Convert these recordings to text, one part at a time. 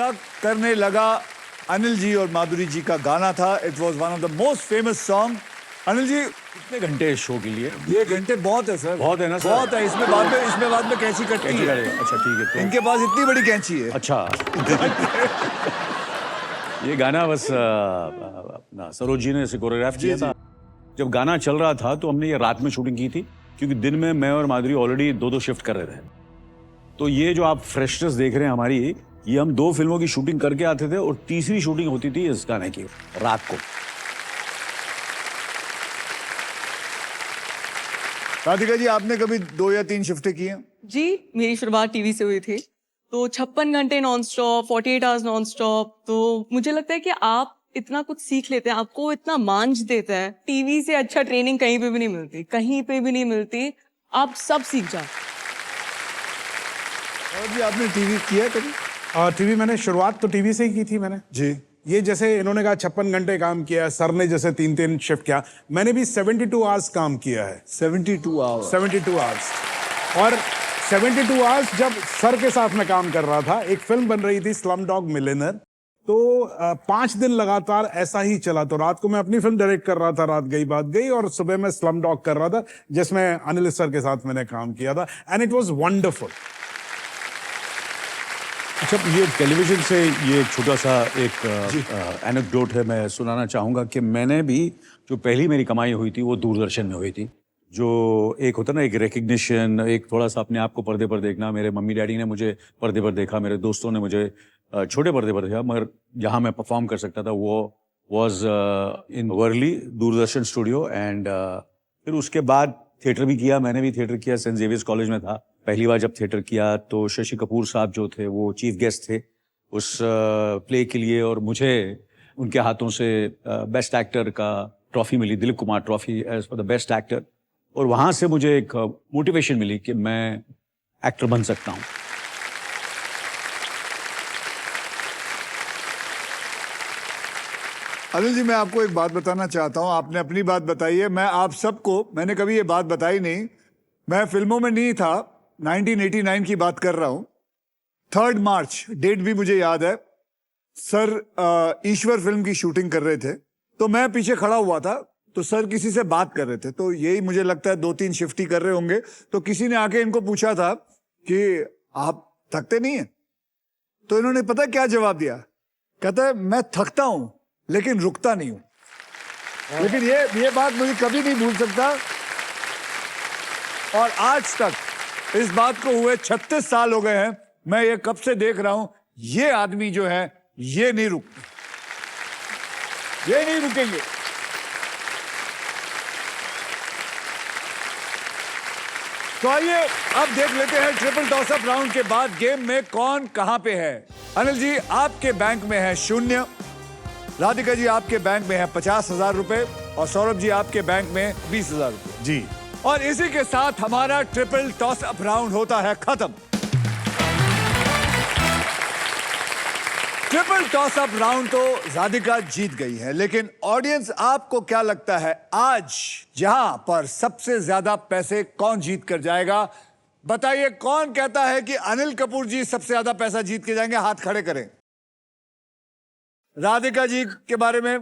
धमाका करने लगा अनिल जी और माधुरी जी का गाना था। It was one of the most famous song. Anil ji कितने घंटे शो के लिए? ये घंटे बहुत है सर, बहुत है ना सर? बहुत है। इसमें बाद में कैंची कटती है। अच्छा ठीक है तो इनके पास इतनी बड़ी कैंची है। अच्छा ये गाना बस अपना सरोज जी ने इसे कोरियोग्राफ किया था। जब गाना चल रहा था तो हमने ये रात में शूटिंग की थी, क्योंकि दिन में मैं और माधुरी ऑलरेडी दो शिफ्ट कर रहे थे। तो ये जो आप फ्रेशनेस देख रहे हैं हमारी, ये हम 2 फिल्मों की शूटिंग करके आते थे और तीसरी शूटिंग होती थी इस गाने की रात को। राधिका जी, आपने कभी 2 या 3 शिफ्टें की हैं? जी, मेरी शुरुआत टीवी से हुई थी, तो 56 घंटे non stop, 48 hours non stop. तो मुझे लगता है कि आप इतना कुछ सीख लेते हैं, आपको इतना मांझ देता है। टीवी से अच्छा ट्रेनिंग कहीं पे भी नहीं मिलती, कहीं पे भी नहीं मिलती। आप सब सीख जाते। और भी आपने टीवी किया है कभी? टीवी मैंने शुरुआत तो टीवी से ही की थी मैंने जी। ये जैसे इन्होंने कहा 56 घंटे काम किया, सर ने जैसे 3 शिफ्ट किया, मैंने भी 72 आवर्स काम किया है। 72 आवर्स। 72 आवर्स। और 72 आवर्स जब सर के साथ में काम कर रहा था, एक फिल्म बन रही थी स्लम डॉग मिलियनेयर, तो 5 दिन लगातार ऐसा ही चला। तो रात को मैं अपनी फिल्म डायरेक्ट कर रहा था, रात गई बात गई, और सुबह मैं स्लम डॉग कर रहा था जिसमें अनिल सर के साथ मैंने काम किया था, एंड इट वाज वंडरफुल। अच्छा, ये टेलीविजन से ये छोटा सा एक एनेक्डोट है, मैं सुनाना चाहूँगा कि मैंने भी जो पहली मेरी कमाई हुई थी वो दूरदर्शन में हुई थी। जो एक होता ना, एक रिकग्निशन, एक थोड़ा सा अपने आप को पर्दे पर देखना। मेरे मम्मी डैडी ने मुझे पर्दे पर देखा, मेरे दोस्तों ने मुझे छोटे पर्दे पर देखा, मगर जहाँ मैं परफॉर्म कर सकता था वो was in Worli Doordarshan studio. And फिर उसके बाद थिएटर भी किया। मैंने भी थिएटर किया, सेंट जेवियर्स कॉलेज में था पहली बार जब थिएटर किया। तो शशि कपूर साहब जो थे वो चीफ गेस्ट थे उस प्ले के लिए, और मुझे उनके हाथों से बेस्ट एक्टर का ट्रॉफी मिली, Dilip Kumar trophy as for the best actor. और वहाँ से मुझे एक मोटिवेशन मिली कि मैं एक्टर बन सकता हूँ। अनिल जी, मैं आपको एक बात बताना चाहता हूँ। आपने अपनी बात बताई है, मैं आप सबको, मैंने कभी ये बात बताई नहीं। मैं फिल्मों में नहीं था, 1989 की बात कर रहा हूँ। 3 मार्च, डेट भी मुझे याद है। सर ईश्वर फिल्म की शूटिंग कर रहे थे, तो मैं पीछे खड़ा हुआ था, तो सर किसी से बात कर रहे थे। तो यही मुझे लगता है 2-3 शिफ्ट ही कर रहे होंगे। तो किसी ने आके इनको पूछा था कि आप थकते नहीं हैं? तो इन्होंने पता क्या जवाब दिया? कहता है, मैं थकता हूं लेकिन रुकता नहीं हूं। लेकिन ये बात मुझे कभी नहीं भूल सकता, और आज तक इस बात को हुए 36 साल हो गए हैं। मैं ये कब से देख रहा हूं, ये आदमी जो है ये नहीं रुकते, ये नहीं रुकेंगे। तो आइए अब देख लेते हैं ट्रिपल टॉस अप राउंड के बाद गेम में कौन कहां पे है। अनिल जी, आपके बैंक में है 0, राधिका जी आपके बैंक में है 50,000 रुपए, और सौरभ जी आपके बैंक में 20,000 रुपए। जी। और इसी के साथ हमारा ट्रिपल टॉस अप राउंड होता है खत्म। ट्रिपल टॉस अप राउंड तो राधिका जीत गई है, लेकिन ऑडियंस, आपको क्या लगता है आज जहां पर सबसे ज्यादा पैसे कौन जीत कर जाएगा? बताइए, कौन कहता है कि अनिल कपूर जी सबसे ज्यादा पैसा जीत के जाएंगे? हाथ खड़े करें। राधिका जी के बारे में?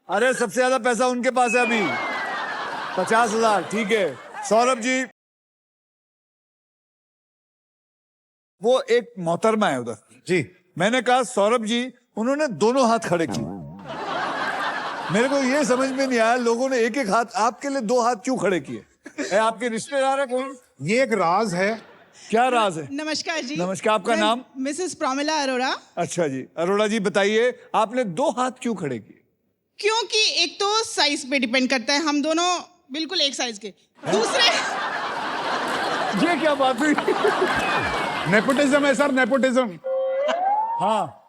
अरे सबसे ज्यादा पैसा उनके पास है अभी, 50,000। ठीक है। सौरभ जी? वो एक मोहतरमा है उधर। जी। मैंने कहा सौरभ जी, उन्होंने दोनों हाथ खड़े किए। मेरे को ये समझ में नहीं आया, लोगों ने एक एक हाथ, आपके लिए 2 हाथ क्यों खड़े किए? आपके रिश्तेदार है कोई? ये एक राज है। क्या राज है? नमस्कार जी। नमस्कार, आपका मैं नाम? मिसेस प्रमिला अरोड़ा। अच्छा जी, अरोड़ा जी बताइए, आपने 2 हाथ क्यों खड़े किए? क्योंकि एक तो साइज पे डिपेंड करता है, हम दोनों बिल्कुल एक साइज के। दूसरे, ये क्या बात हुई? नेपोटिज्म है सर, नेपोटिज्म। हाँ।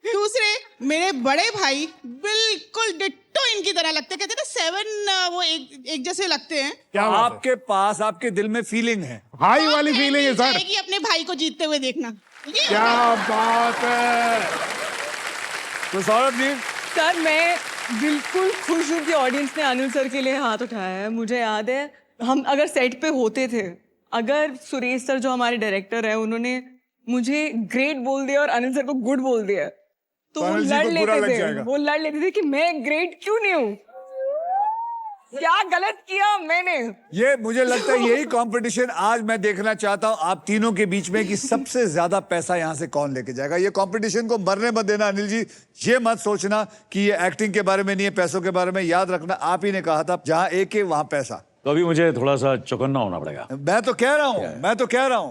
दूसरे मेरे बड़े भाई बिल्कुल डिट्टो इनकी तरह लगते, कहते थे 7 वो एक जैसे लगते हैं। क्या बात है? आपके पास, आपके दिल में फीलिंग है, हाई वाली फीलिंग है सर। कि अपने भाई को जीतते हुए देखना। क्या बात है। तो सौरभ जी? सर, मैं बिल्कुल खुश हूँ कि ऑडियंस ने अनिल सर के लिए हाथ उठाया है। मुझे याद है, हम अगर सेट पे होते थे, अगर सुरेश सर जो हमारे डायरेक्टर है, उन्होंने मुझे ग्रेट बोल दिया और अनिल सर को गुड बोल दिया, तो वो अनिल जी लड़ को बुरा लग लेते थे, जाएगा। वो लड़ लेते थे कि मैं ग्रेट क्यों नहीं हूँ, क्या गलत किया मैंने। ये मुझे लगता है यही कंपटीशन आज मैं देखना चाहता हूं आप तीनों के बीच में कि सबसे ज्यादा पैसा यहां से कौन लेके जाएगा। ये कंपटीशन को मरने मत देना अनिल जी, ये मत सोचना कि ये एक्टिंग के बारे में नहीं है, पैसों के बारे में। याद रखना आप ही ने कहा था जहां एक है वहां पैसा। तो अभी मुझे थोड़ा सा चौकन्ना होना पड़ेगा। मैं तो कह रहा हूं